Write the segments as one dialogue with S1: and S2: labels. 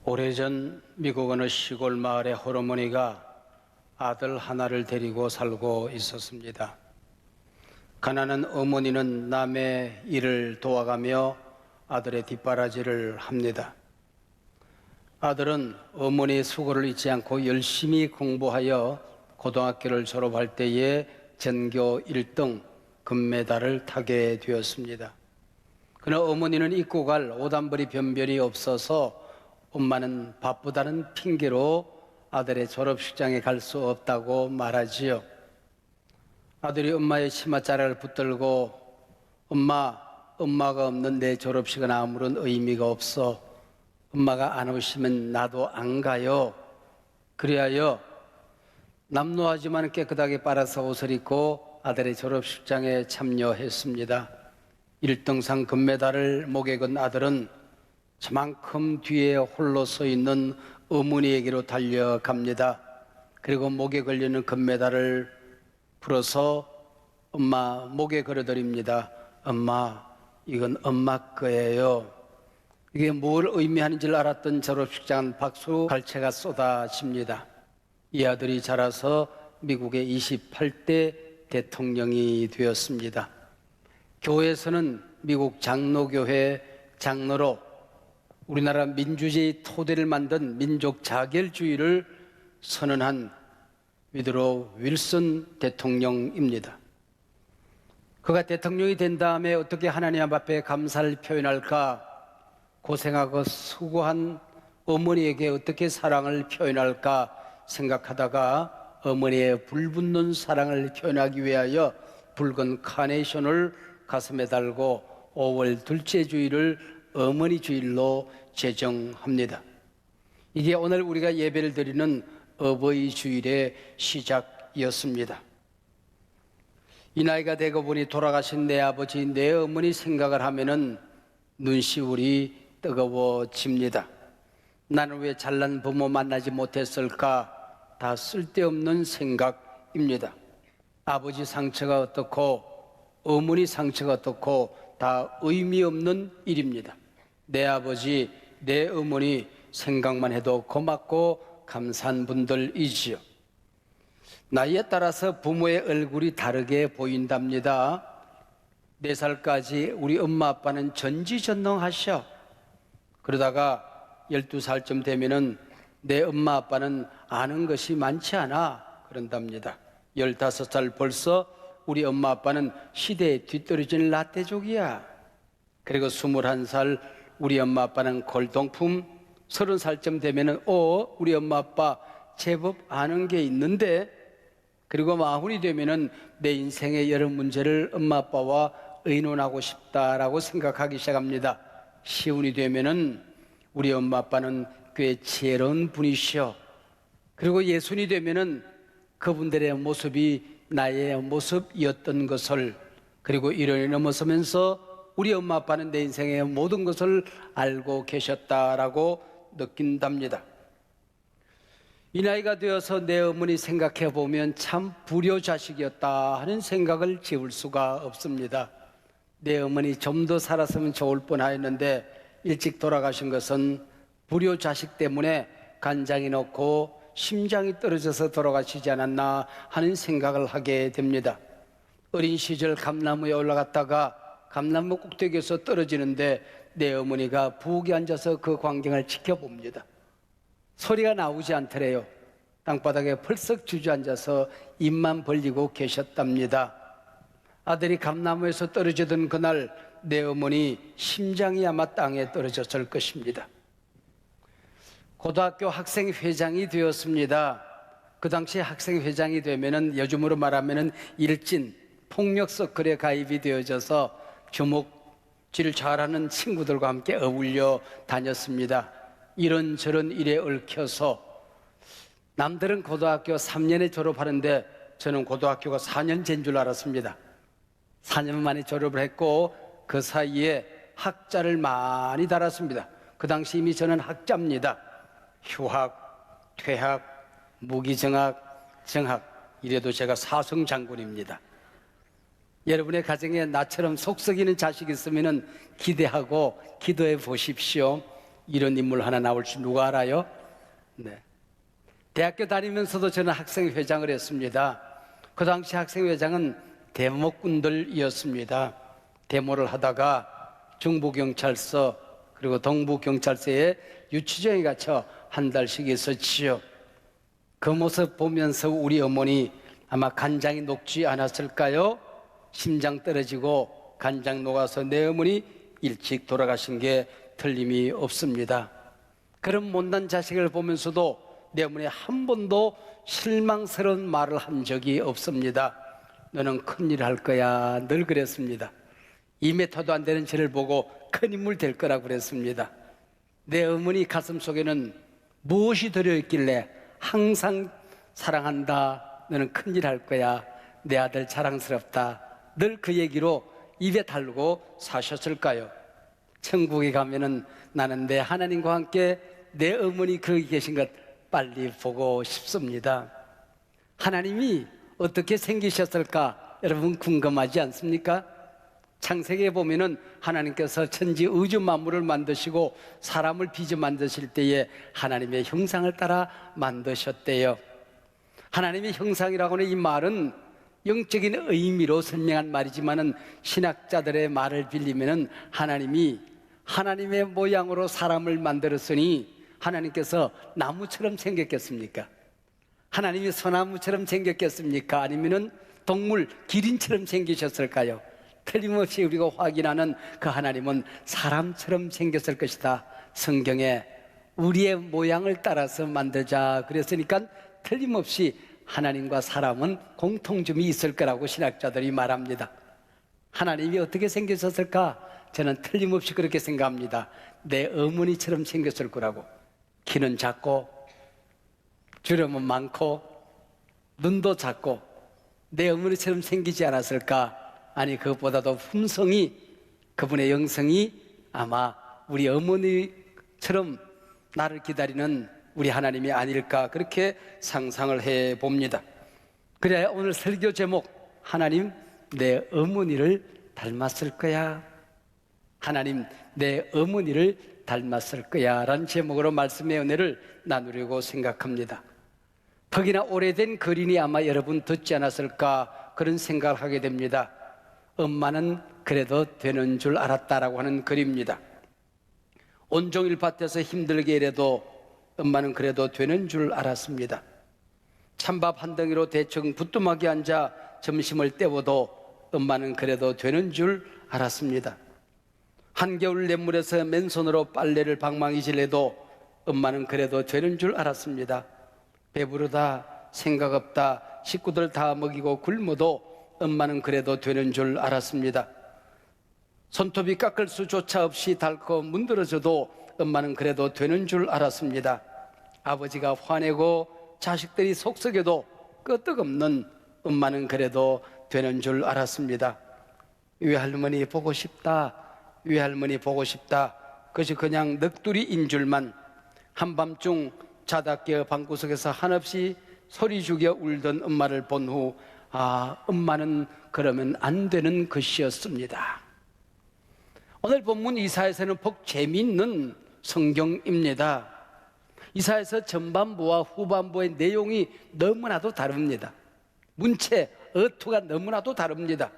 S1: 오래전 미국 어느 시골 마을의 홀어머니가 아들 하나를 데리고 살고 있었습니다. 가난한 어머니는 남의 일을 도와가며 아들의 뒷바라지를 합니다. 아들은 어머니의 수고를 잊지 않고 열심히 공부하여 고등학교를 졸업할 때에 전교 1등 금메달을 타게 되었습니다. 그러나 어머니는 잊고 갈 오단벌이 변변이 없어서 엄마는 바쁘다는 핑계로 아들의 졸업식장에 갈 수 없다고 말하지요. 아들이 엄마의 치맛자락을 붙들고 엄마가 없는 내 졸업식은 아무런 의미가 없어. 엄마가 안 오시면 나도 안 가요. 그리하여 남루하지만 깨끗하게 빨아서 옷을 입고 아들의 졸업식장에 참여했습니다. 1등상 금메달을 목에 건 아들은 저만큼 뒤에 홀로 서 있는 어머니에게로 달려갑니다. 그리고 목에 걸리는 금메달을 풀어서 엄마 목에 걸어드립니다. 엄마, 이건 엄마 거예요. 이게 뭘 의미하는지를 알았던 졸업식장은 박수 갈채가 쏟아집니다. 이 아들이 자라서 미국의 28대 대통령이 되었습니다. 교회에서는 미국 장로교회 장로로 우리나라 민주주의 토대를 만든 민족 자결주의를 선언한 위드로 윌슨 대통령입니다. 그가 대통령이 된 다음에 어떻게 하나님 앞에 감사를 표현할까? 고생하고 수고한 어머니에게 어떻게 사랑을 표현할까 생각하다가 어머니의 불붙는 사랑을 표현하기 위하여 붉은 카네이션을 가슴에 달고 5월 둘째 주일을 어머니 주일로 제정합니다. 이게 오늘 우리가 예배를 드리는 어버이 주일의 시작이었습니다. 이 나이가 되고 보니 돌아가신 내 아버지, 내 어머니 생각을 하면은 눈시울이 뜨거워집니다. 나는 왜 잘난 부모 만나지 못했을까? 다 쓸데없는 생각입니다. 아버지 상처가 어떻고 어머니 상처가 어떻고 다 의미 없는 일입니다. 내 아버지, 내 어머니 생각만 해도 고맙고 감사한 분들이지요. 나이에 따라서 부모의 얼굴이 다르게 보인답니다. 4살까지 우리 엄마 아빠는 전지전능하셔. 그러다가 12살쯤 되면은 내 엄마 아빠는 아는 것이 많지 않아 그런답니다. 15살 벌써 우리 엄마 아빠는 시대에 뒤떨어진 라떼족이야. 그리고 21살 우리 엄마 아빠는 골동품. 30살쯤 되면은 우리 엄마 아빠 제법 아는 게 있는데. 그리고 40이 되면은 내 인생의 여러 문제를 엄마 아빠와 의논하고 싶다라고 생각하기 시작합니다. 50이 되면은 우리 엄마 아빠는 꽤 지혜로운 분이시오. 그리고 60이 되면은 그분들의 모습이 나의 모습이었던 것을, 그리고 1년이 넘어서면서 우리 엄마 아빠는 내 인생의 모든 것을 알고 계셨다라고 느낀답니다. 이 나이가 되어서 내 어머니 생각해 보면 참 불효자식이었다 하는 생각을 지울 수가 없습니다. 내 어머니 좀 더 살았으면 좋을 뻔하였는데 일찍 돌아가신 것은 불효자식 때문에 간장이 넣고 심장이 떨어져서 돌아가시지 않았나 하는 생각을 하게 됩니다. 어린 시절 감나무에 올라갔다가 감나무 꼭대기에서 떨어지는데 내 어머니가 부엌에 앉아서 그 광경을 지켜봅니다. 소리가 나오지 않더래요. 땅바닥에 펄썩 주저앉아서 입만 벌리고 계셨답니다. 아들이 감나무에서 떨어지던 그날 내 어머니 심장이 아마 땅에 떨어졌을 것입니다. 고등학교 학생회장이 되었습니다. 그 당시 학생회장이 되면은 요즘으로 말하면은 일진 폭력 서클에 가입이 되어져서 주먹질 잘하는 친구들과 함께 어울려 다녔습니다. 이런저런 일에 얽혀서 남들은 고등학교 3년에 졸업하는데 저는 고등학교가 4년제인 줄 알았습니다. 4년 만에 졸업을 했고 그 사이에 학자를 많이 달았습니다. 그 당시 이미 저는 학자입니다. 휴학, 퇴학, 무기정학, 정학, 이래도 제가 사성장군입니다. 여러분의 가정에 나처럼 속 썩이는 자식이 있으면 기대하고 기도해 보십시오. 이런 인물 하나 나올지 누가 알아요? 네. 대학교 다니면서도 저는 학생회장을 했습니다. 그 당시 학생회장은 데모꾼들이었습니다. 데모를 하다가 중부경찰서 그리고 동부경찰서에 유치장에 갇혀 한 달씩 있었지요. 그 모습 보면서 우리 어머니 아마 간장이 녹지 않았을까요? 심장 떨어지고 간장 녹아서 내 어머니 일찍 돌아가신 게 틀림이 없습니다. 그런 못난 자식을 보면서도 내 어머니 한 번도 실망스러운 말을 한 적이 없습니다. 너는 큰일 할 거야 늘 그랬습니다. 2m도 안 되는 저를 보고 큰 인물 될 거라고 그랬습니다. 내 어머니 가슴 속에는 무엇이 들어있길래 항상 사랑한다, 너는 큰일 할 거야, 내 아들 자랑스럽다, 늘 그 얘기로 입에 달고 사셨을까요? 천국에 가면은 나는 내 하나님과 함께 내 어머니 거기 계신 것 빨리 보고 싶습니다. 하나님이 어떻게 생기셨을까 여러분 궁금하지 않습니까? 창세기에 보면은 하나님께서 천지 우주 만물을 만드시고 사람을 빚어 만드실 때에 하나님의 형상을 따라 만드셨대요. 하나님의 형상이라고 하는 이 말은 영적인 의미로 설명한 말이지만은 신학자들의 말을 빌리면은 하나님이 하나님의 모양으로 사람을 만들었으니 하나님께서 나무처럼 생겼겠습니까? 하나님이 소나무처럼 생겼겠습니까? 아니면은 동물 기린처럼 생기셨을까요? 틀림없이 우리가 확인하는 그 하나님은 사람처럼 생겼을 것이다. 성경에 우리의 모양을 따라서 만들자 그랬으니까 틀림없이 하나님과 사람은 공통점이 있을 거라고 신학자들이 말합니다. 하나님이 어떻게 생겼을까? 저는 틀림없이 그렇게 생각합니다. 내 어머니처럼 생겼을 거라고. 키는 작고 주름은 많고 눈도 작고 내 어머니처럼 생기지 않았을까? 아니 그것보다도 품성이 그분의 영성이 아마 우리 어머니처럼 나를 기다리는 우리 하나님이 아닐까 그렇게 상상을 해봅니다. 그래야 오늘 설교 제목 하나님 내 어머니를 닮았을 거야. 하나님 내 어머니를 닮았을 거야 라는 제목으로 말씀의 은혜를 나누려고 생각합니다. 턱이나 오래된 글이니 아마 여러분 듣지 않았을까 그런 생각을 하게 됩니다. 엄마는 그래도 되는 줄 알았다라고 하는 글입니다. 온종일 밭에서 힘들게 일해도 엄마는 그래도 되는 줄 알았습니다. 찬밥 한 덩이로 대충 부뚜막에 앉아 점심을 때워도 엄마는 그래도 되는 줄 알았습니다. 한겨울 냇물에서 맨손으로 빨래를 방망이질해도 엄마는 그래도 되는 줄 알았습니다. 배부르다, 생각 없다, 식구들 다 먹이고 굶어도 엄마는 그래도 되는 줄 알았습니다. 손톱이 깎을 수조차 없이 닳고 문드러져도 엄마는 그래도 되는 줄 알았습니다. 아버지가 화내고 자식들이 속썩여도 끄떡없는 엄마는 그래도 되는 줄 알았습니다. 외할머니 보고 싶다, 외할머니 보고 싶다. 그것이 그냥 넋두리인 줄만 한밤중 자다 깨어 방구석에서 한없이 소리 죽여 울던 엄마를 본 후 엄마는 그러면 안 되는 것이었습니다. 오늘 본문 이사야서는 복 재미있는 성경입니다. 이사야서 전반부와 후반부의 내용이 너무나도 다릅니다. 문체, 어투가 너무나도 다릅니다.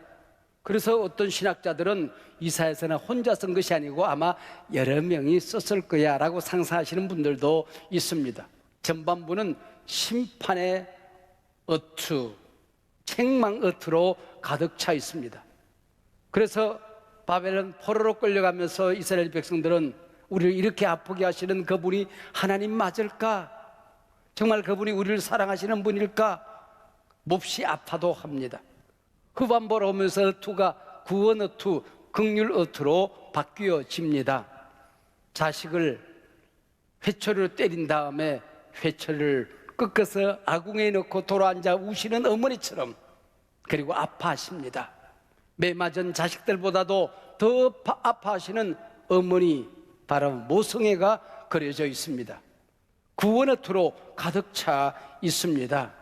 S1: 그래서 어떤 신학자들은 이사야서는 혼자 쓴 것이 아니고 아마 여러 명이 썼을 거야 라고 상상하시는 분들도 있습니다. 전반부는 심판의 어투, 책망 어투로 가득 차 있습니다. 그래서 바벨론 포로로 끌려가면서 이스라엘 백성들은 우리를 이렇게 아프게 하시는 그분이 하나님 맞을까? 정말 그분이 우리를 사랑하시는 분일까? 몹시 아파도 합니다. 후반부로 오면서 어투가 구원 어투, 긍휼 어투로 바뀌어집니다. 자식을 회초리로 때린 다음에 회초리를 꺾어서 아궁이에 넣고 돌아앉아 우시는 어머니처럼 그리고 아파하십니다. 매 맞은 자식들보다도 더 아파하시는 어머니 바로 모성애가 그려져 있습니다. 구원의 투로 가득 차 있습니다.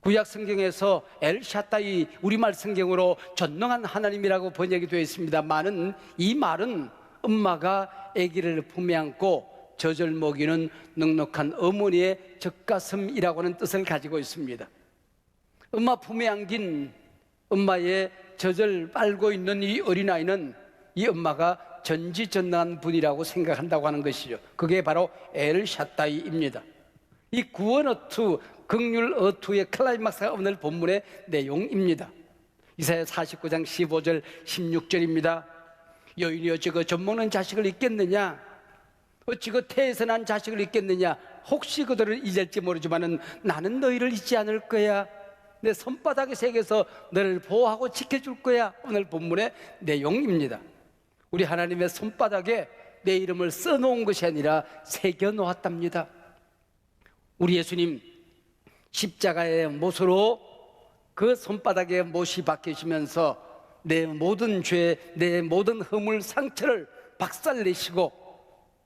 S1: 구약 성경에서 엘샤다이 우리말 성경으로 전능한 하나님이라고 번역이 되어 있습니다만은 이 말은 엄마가 아기를 품에 안고 젖을 먹이는 넉넉한 어머니의 젖가슴이라고 하는 뜻을 가지고 있습니다. 엄마 품에 안긴 엄마의 젖을 빨고 있는 이 어린아이는 이 엄마가 전지전능한 분이라고 생각한다고 하는 것이죠. 그게 바로 엘샤다이입니다. 이 구원 어투, 긍휼 어투의 클라이막스가 오늘 본문의 내용입니다. 이사야 49장 15절 16절입니다. 여인이 어찌 그 젖먹는 자식을 잊겠느냐, 어찌 그 태에서 난 자식을 잊겠느냐, 혹시 그들을 잊을지 모르지만은 나는 너희를 잊지 않을 거야. 내 손바닥에 새겨서 너를 보호하고 지켜줄 거야. 오늘 본문의 내용입니다. 우리 하나님의 손바닥에 내 이름을 써놓은 것이 아니라 새겨놓았답니다. 우리 예수님 십자가의 못으로 그 손바닥에 못이 박히시면서 내 모든 죄, 내 모든 허물, 상처를 박살내시고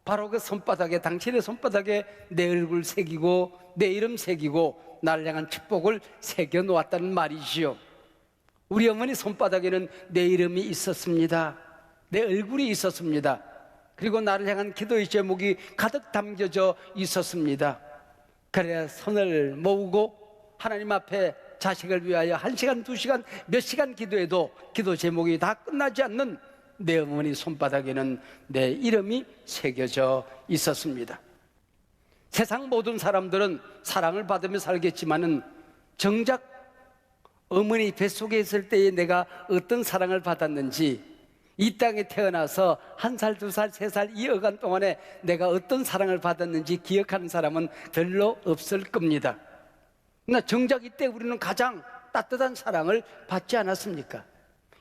S1: 바로 그 손바닥에, 당신의 손바닥에 내 얼굴 새기고 내 이름 새기고 나를 향한 축복을 새겨놓았다는 말이지요. 우리 어머니 손바닥에는 내 이름이 있었습니다. 내 얼굴이 있었습니다. 그리고 나를 향한 기도의 제목이 가득 담겨져 있었습니다. 그래야 손을 모으고 하나님 앞에 자식을 위하여 1시간, 2시간, 몇 시간 기도해도 기도 제목이 다 끝나지 않는 내 어머니 손바닥에는 내 이름이 새겨져 있었습니다. 세상 모든 사람들은 사랑을 받으며 살겠지만은 정작 어머니 뱃속에 있을 때에 내가 어떤 사랑을 받았는지, 이 땅에 태어나서 1살, 2살, 3살 이 어간 동안에 내가 어떤 사랑을 받았는지 기억하는 사람은 별로 없을 겁니다. 그러나 정작 이때 우리는 가장 따뜻한 사랑을 받지 않았습니까?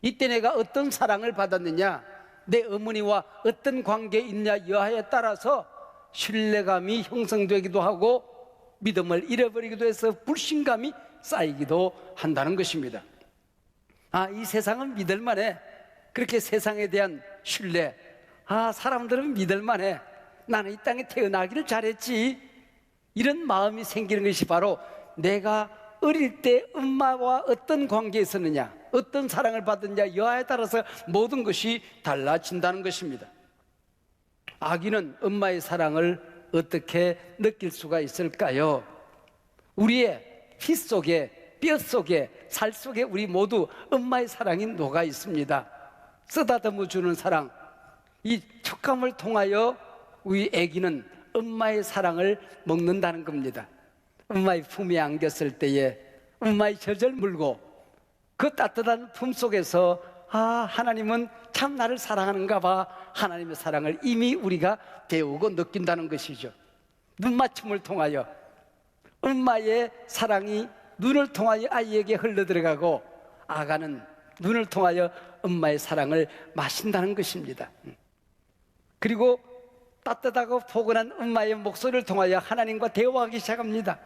S1: 이때 내가 어떤 사랑을 받았느냐, 내 어머니와 어떤 관계에 있냐 여하에 따라서 신뢰감이 형성되기도 하고 믿음을 잃어버리기도 해서 불신감이 쌓이기도 한다는 것입니다. 이 세상은 믿을만해. 그렇게 세상에 대한 신뢰, 사람들은 믿을만해. 나는 이 땅에 태어나기를 잘했지. 이런 마음이 생기는 것이 바로 내가 어릴 때 엄마와 어떤 관계에 있었느냐, 어떤 사랑을 받았느냐 여하에 따라서 모든 것이 달라진다는 것입니다. 아기는 엄마의 사랑을 어떻게 느낄 수가 있을까요? 우리의 피 속에, 뼈 속에, 살 속에 우리 모두 엄마의 사랑이 녹아 있습니다. 쓰다듬어 주는 사랑, 이 촉감을 통하여 우리 아기는 엄마의 사랑을 먹는다는 겁니다. 엄마의 품에 안겼을 때에 엄마의 젖을 물고 그 따뜻한 품 속에서 하나님은 참 나를 사랑하는가 봐. 하나님의 사랑을 이미 우리가 배우고 느낀다는 것이죠. 눈맞춤을 통하여 엄마의 사랑이 눈을 통하여 아이에게 흘러들어가고 아가는 눈을 통하여 엄마의 사랑을 마신다는 것입니다. 그리고 따뜻하고 포근한 엄마의 목소리를 통하여 하나님과 대화하기 시작합니다.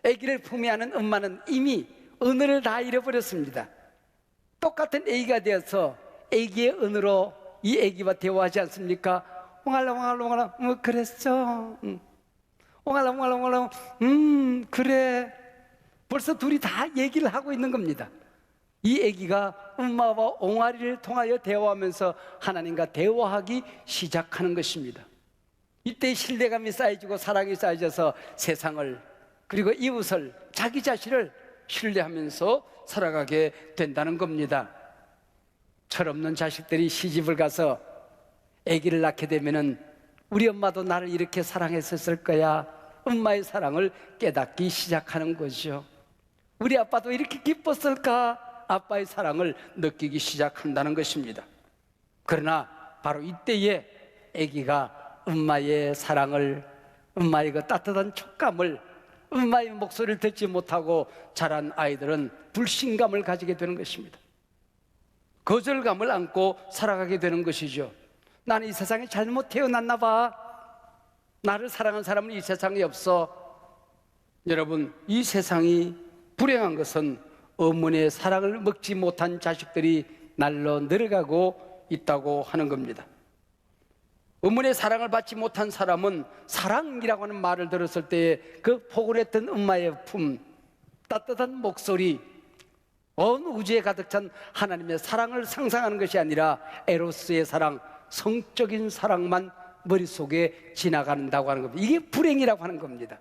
S1: 아기를 품에 안은 엄마는 이미 언어를 다 잃어버렸습니다. 똑같은 아기가 되어서 아기의 언어로 이 아기와 대화하지 않습니까? 옹알라 그랬어. 옹알라 그래. 벌써 둘이 다 얘기를 하고 있는 겁니다. 이 아기가 엄마와 옹알이를 통하여 대화하면서 하나님과 대화하기 시작하는 것입니다. 이때 신뢰감이 쌓여지고 사랑이 쌓여져서 세상을, 그리고 이웃을, 자기 자신을 신뢰하면서 살아가게 된다는 겁니다. 철없는 자식들이 시집을 가서 아기를 낳게 되면은 우리 엄마도 나를 이렇게 사랑했었을 거야. 엄마의 사랑을 깨닫기 시작하는 거죠. 우리 아빠도 이렇게 기뻤을까? 아빠의 사랑을 느끼기 시작한다는 것입니다. 그러나 바로 이때에 아기가 엄마의 사랑을, 엄마의 그 따뜻한 촉감을, 엄마의 목소리를 듣지 못하고 자란 아이들은 불신감을 가지게 되는 것입니다. 거절감을 안고 살아가게 되는 것이죠. 나는 이 세상에 잘못 태어났나 봐. 나를 사랑하는 사람은 이 세상에 없어. 여러분, 이 세상이 불행한 것은 어머니의 사랑을 먹지 못한 자식들이 날로 늘어가고 있다고 하는 겁니다. 어머니의 사랑을 받지 못한 사람은 사랑이라고 하는 말을 들었을 때에 그 포근했던 엄마의 품, 따뜻한 목소리, 온 우주에 가득 찬 하나님의 사랑을 상상하는 것이 아니라 에로스의 사랑, 성적인 사랑만 머릿속에 지나간다고 하는 겁니다. 이게 불행이라고 하는 겁니다.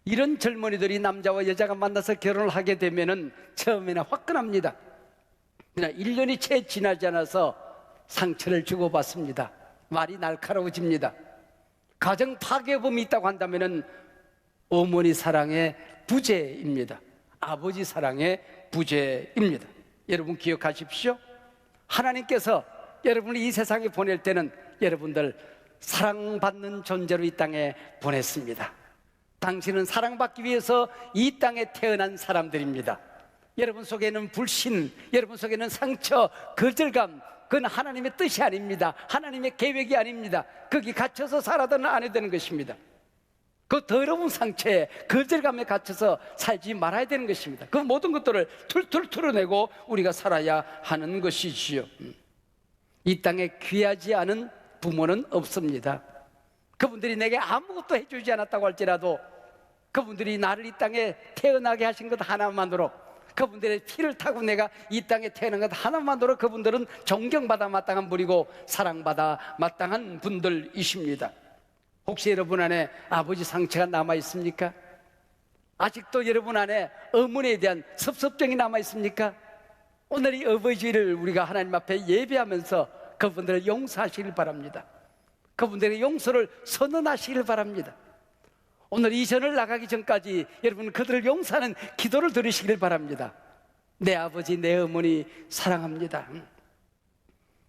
S1: 이런 젊은이들이 남자와 여자가 만나서 결혼을 하게 되면은 처음에는 화끈합니다. 그러나 1년이 채 지나지 않아서 상처를 주고받습니다. 말이 날카로워집니다. 가정 파괴범이 있다고 한다면은 어머니 사랑의 부재입니다. 아버지 사랑의 부재입니다. 여러분 기억하십시오. 하나님께서 여러분을 이 세상에 보낼 때는 여러분들 사랑받는 존재로 이 땅에 보냈습니다. 당신은 사랑받기 위해서 이 땅에 태어난 사람들입니다. 여러분 속에는 불신, 여러분 속에는 상처, 거절감, 그건 하나님의 뜻이 아닙니다. 하나님의 계획이 아닙니다. 거기 갇혀서 살아서는 안 되는 것입니다. 그 더러운 상처에, 거절감에 갇혀서 살지 말아야 되는 것입니다. 그 모든 것들을 툴툴 털어내고 우리가 살아야 하는 것이지요. 이 땅에 귀하지 않은 부모는 없습니다. 그분들이 내게 아무것도 해주지 않았다고 할지라도 그분들이 나를 이 땅에 태어나게 하신 것 하나만으로, 그분들의 피를 타고 내가 이 땅에 태어난 것 하나만으로 그분들은 존경받아 마땅한 분이고 사랑받아 마땅한 분들이십니다. 혹시 여러분 안에 아버지 상처가 남아 있습니까? 아직도 여러분 안에 어머니에 대한 섭섭증이 남아 있습니까? 오늘 이 아버지를 우리가 하나님 앞에 예배하면서 그분들을 용서하시길 바랍니다. 그분들의 용서를 선언하시길 바랍니다. 오늘 이 전을 나가기 전까지 여러분 그들을 용서하는 기도를 드리시길 바랍니다. 내 아버지, 내 어머니 사랑합니다.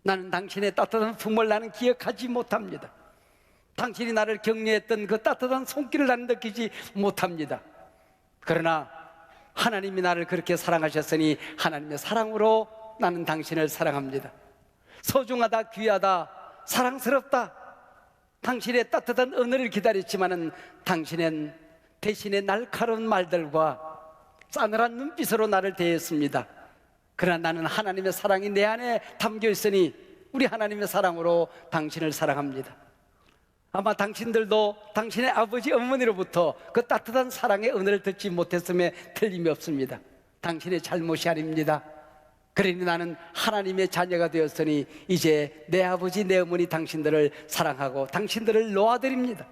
S1: 나는 당신의 따뜻한 품을 나는 기억하지 못합니다. 당신이 나를 격려했던 그 따뜻한 손길을 나는 느끼지 못합니다. 그러나 하나님이 나를 그렇게 사랑하셨으니 하나님의 사랑으로 나는 당신을 사랑합니다. 소중하다, 귀하다, 사랑스럽다, 당신의 따뜻한 은혜를 기다렸지만은 당신은 대신에 날카로운 말들과 싸늘한 눈빛으로 나를 대했습니다. 그러나 나는 하나님의 사랑이 내 안에 담겨 있으니 우리 하나님의 사랑으로 당신을 사랑합니다. 아마 당신들도 당신의 아버지 어머니로부터 그 따뜻한 사랑의 은혜를 듣지 못했음에 틀림이 없습니다. 당신의 잘못이 아닙니다. 그러니 나는 하나님의 자녀가 되었으니 이제 내 아버지 내 어머니 당신들을 사랑하고 당신들을 놓아드립니다.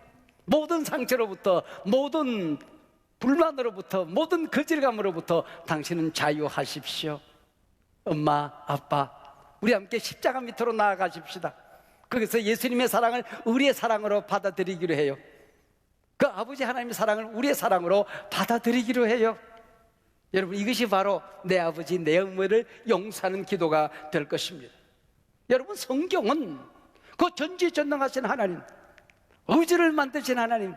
S1: 모든 상처로부터, 모든 불만으로부터, 모든 거절감으로부터 당신은 자유하십시오. 엄마, 아빠, 우리 함께 십자가 밑으로 나아가십시다. 거기서 예수님의 사랑을 우리의 사랑으로 받아들이기로 해요. 그 아버지 하나님의 사랑을 우리의 사랑으로 받아들이기로 해요. 여러분, 이것이 바로 내 아버지 내 어머니를 용서하는 기도가 될 것입니다. 여러분, 성경은 그 전지전능하신 하나님, 우주를 만드신 하나님,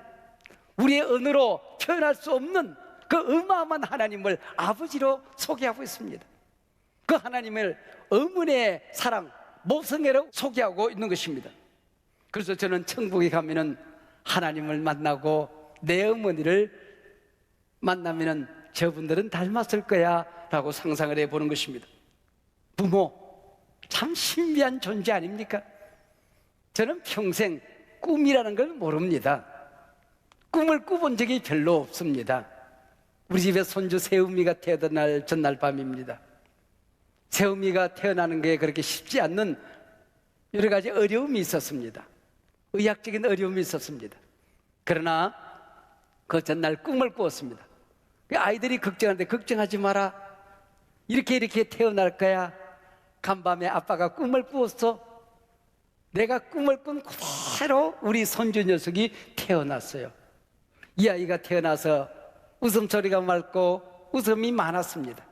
S1: 우리의 언어로 표현할 수 없는 그 어마어마한 하나님을 아버지로 소개하고 있습니다. 그 하나님을 어머니의 사랑, 모성애로 소개하고 있는 것입니다. 그래서 저는 천국에 가면은 하나님을 만나고 내 어머니를 만나면은 저분들은 닮았을 거야 라고 상상을 해보는 것입니다. 부모, 참 신비한 존재 아닙니까? 저는 평생 꿈이라는 걸 모릅니다. 꿈을 꾸본 적이 별로 없습니다. 우리 집에 손주 세움이가 태어난 전날 밤입니다. 세움이가 태어나는 게 그렇게 쉽지 않는 여러 가지 어려움이 있었습니다. 의학적인 어려움이 있었습니다. 그러나 그 전날 꿈을 꾸었습니다. 아이들이 걱정하는데 걱정하지 마라, 이렇게 태어날 거야. 간밤에 아빠가 꿈을 꾸었어. 내가 꿈을 꾼 그대로 우리 손주 녀석이 태어났어요. 이 아이가 태어나서 웃음소리가 맑고 웃음이 많았습니다.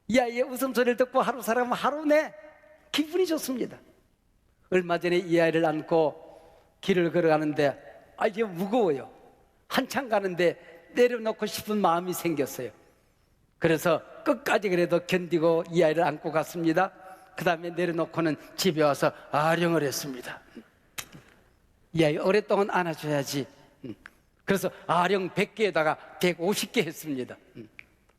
S1: 이 아이의 웃음소리를 듣고 하루 살아가면 하루 내 기분이 좋습니다. 얼마 전에 이 아이를 안고 길을 걸어가는데 이게 무거워요. 한참 가는데 내려놓고 싶은 마음이 생겼어요. 그래서 끝까지 그래도 견디고 이 아이를 안고 갔습니다. 그 다음에 내려놓고는 집에 와서 아령을 했습니다. 이 아이 오랫동안 안아줘야지. 그래서 아령 100개에다가 150개 했습니다.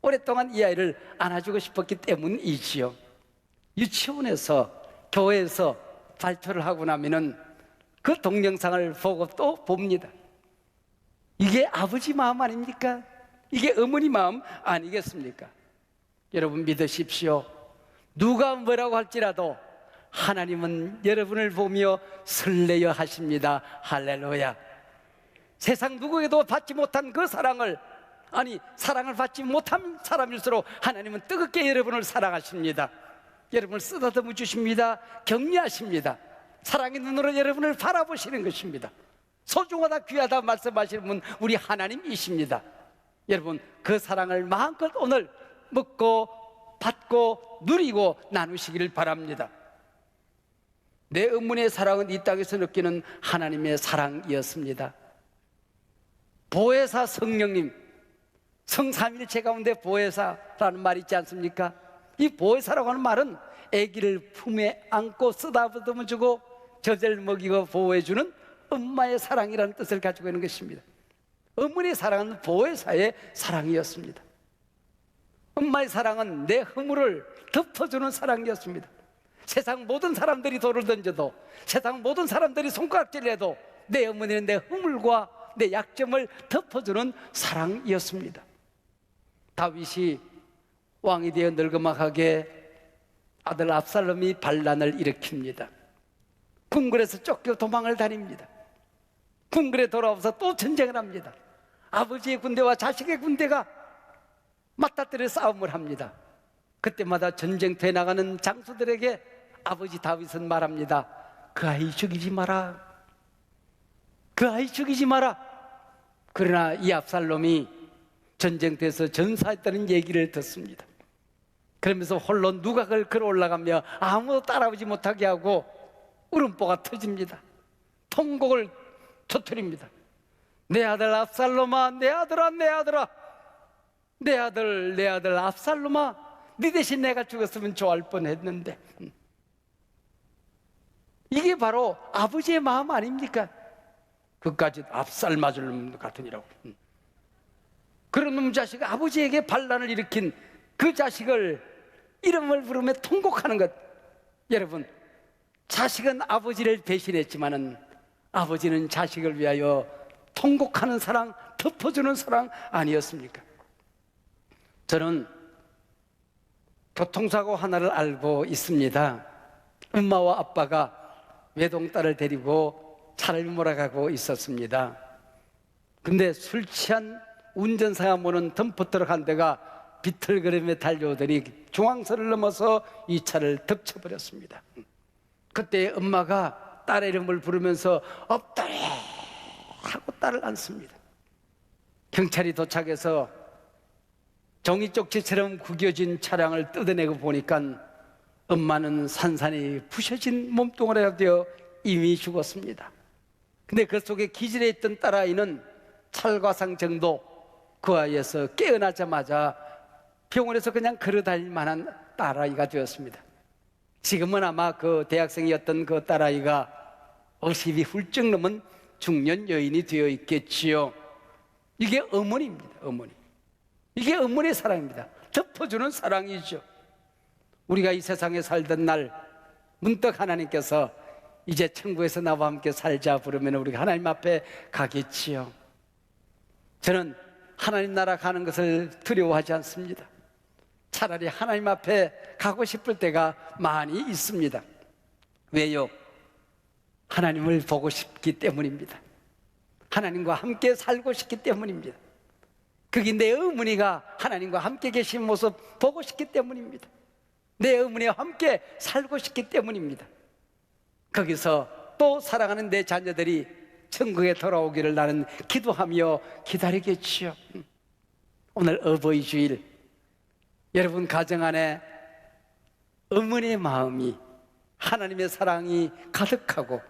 S1: 오랫동안 이 아이를 안아주고 싶었기 때문이지요. 유치원에서, 교회에서 발표를 하고 나면은 그 동영상을 보고 또 봅니다. 이게 아버지 마음 아닙니까? 이게 어머니 마음 아니겠습니까? 여러분 믿으십시오. 누가 뭐라고 할지라도 하나님은 여러분을 보며 설레어 하십니다. 할렐루야. 세상 누구에도 받지 못한 그 사랑을, 사랑을 받지 못한 사람일수록 하나님은 뜨겁게 여러분을 사랑하십니다. 여러분을 쓰다듬어 주십니다. 격려하십니다. 사랑의 눈으로 여러분을 바라보시는 것입니다. 소중하다 귀하다 말씀하시는 분 우리 하나님이십니다. 여러분, 그 사랑을 마음껏 오늘 먹고 받고 누리고 나누시기를 바랍니다. 내 어머니의 사랑은 이 땅에서 느끼는 하나님의 사랑이었습니다. 보혜사 성령님, 성삼일체 가운데 보혜사라는 말이 있지 않습니까? 이 보혜사라고 하는 말은 아기를 품에 안고 쓰다듬어 주고 젖을 먹이고 보호해주는 엄마의 사랑이라는 뜻을 가지고 있는 것입니다. 어머니의 사랑은 보혜사의 사랑이었습니다. 엄마의 사랑은 내 허물을 덮어주는 사랑이었습니다. 세상 모든 사람들이 돌을 던져도, 세상 모든 사람들이 손가락질해도 내 어머니는 내 허물과 내 약점을 덮어주는 사랑이었습니다. 다윗이 왕이 되어 늙어막하게 아들 압살롬이 반란을 일으킵니다. 궁궐에서 쫓겨 도망을 다닙니다. 궁궐에 돌아와서 또 전쟁을 합니다. 아버지의 군대와 자식의 군대가 맞닥뜨려 싸움을 합니다. 그때마다 전쟁터에 나가는 장수들에게 아버지 다윗은 말합니다. 그 아이 죽이지 마라. 그 아이 죽이지 마라. 그러나 이 압살롬이 전쟁터에서 전사했다는 얘기를 듣습니다. 그러면서 홀로 누각을 걸어 올라가며 아무도 따라오지 못하게 하고 울음보가 터집니다. 통곡을 터뜨립니다. 내 아들 압살롬아, 내 아들아, 내 아들아, 내 아들, 내 아들 압살롬아, 네 대신 내가 죽었으면 좋아할 뻔했는데. 이게 바로 아버지의 마음 아닙니까? 그까지 압살 맞을 놈 같으니라고. 그런 놈 자식, 아버지에게 반란을 일으킨 그 자식을 이름을 부르며 통곡하는 것. 여러분, 자식은 아버지를 배신했지만은 아버지는 자식을 위하여 통곡하는 사랑, 덮어주는 사랑 아니었습니까? 저는 교통사고 하나를 알고 있습니다. 엄마와 아빠가 외동딸을 데리고 차를 몰아가고 있었습니다. 근데 술 취한 운전사가 모는 덤프트럭 한 대가 비틀거리며 달려오더니 중앙선을 넘어서 이 차를 덮쳐버렸습니다. 그때 엄마가 딸의 이름을 부르면서 엎드려 하고 딸을 안습니다. 경찰이 도착해서 종이쪽지처럼 구겨진 차량을 뜯어내고 보니까 엄마는 산산이 부셔진 몸뚱아리가 되어 이미 죽었습니다. 근데 그 속에 기절해 있던 딸아이는 찰과상 정도, 그 아이에서 깨어나자마자 병원에서 그냥 걸어다닐 만한 딸아이가 되었습니다. 지금은 아마 그 대학생이었던 그 딸아이가 50이 훌쩍 넘은 중년 여인이 되어 있겠지요. 이게 어머니입니다. 어머니. 이게 어머니의 사랑입니다. 덮어주는 사랑이죠. 우리가 이 세상에 살던 날 문득 하나님께서 이제 천국에서 나와 함께 살자 부르면 우리가 하나님 앞에 가겠지요. 저는 하나님 나라 가는 것을 두려워하지 않습니다. 차라리 하나님 앞에 가고 싶을 때가 많이 있습니다. 왜요? 하나님을 보고 싶기 때문입니다. 하나님과 함께 살고 싶기 때문입니다. 그게 내 어머니가 하나님과 함께 계신 모습 보고 싶기 때문입니다. 내 어머니와 함께 살고 싶기 때문입니다. 거기서 또 사랑하는 내 자녀들이 천국에 돌아오기를 나는 기도하며 기다리겠지요. 오늘 어버이 주일, 여러분 가정 안에 어머니의 마음이, 하나님의 사랑이 가득하고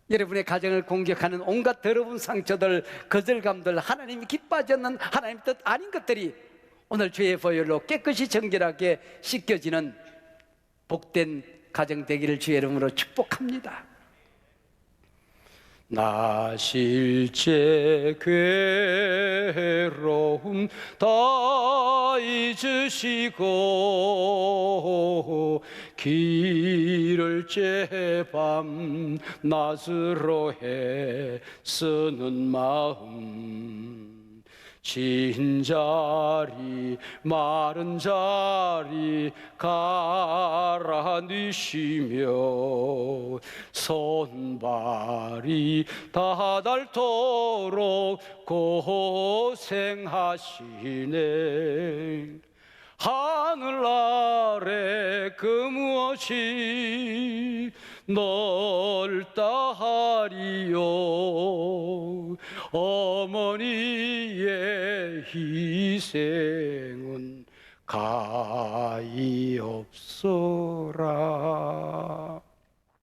S1: 여러분의 가정을 공격하는 온갖 더러운 상처들, 거절감들, 하나님이 기뻐하지 않는 하나님 뜻 아닌 것들이 오늘 주의 보혈로 깨끗이 정결하게 씻겨지는 복된 가정 되기를 주의 이름으로 축복합니다. 나 실제 괴로움 다 잊으시고 길을 제밤 낮으로 애쓰는 마음 진자리 마른 자리 갈아 넣으시며 손발이 다 닳도록 고생하시네. 하늘 아래 그 무엇이 넓다 하리요. 어머니의 희생은 가히 없어라.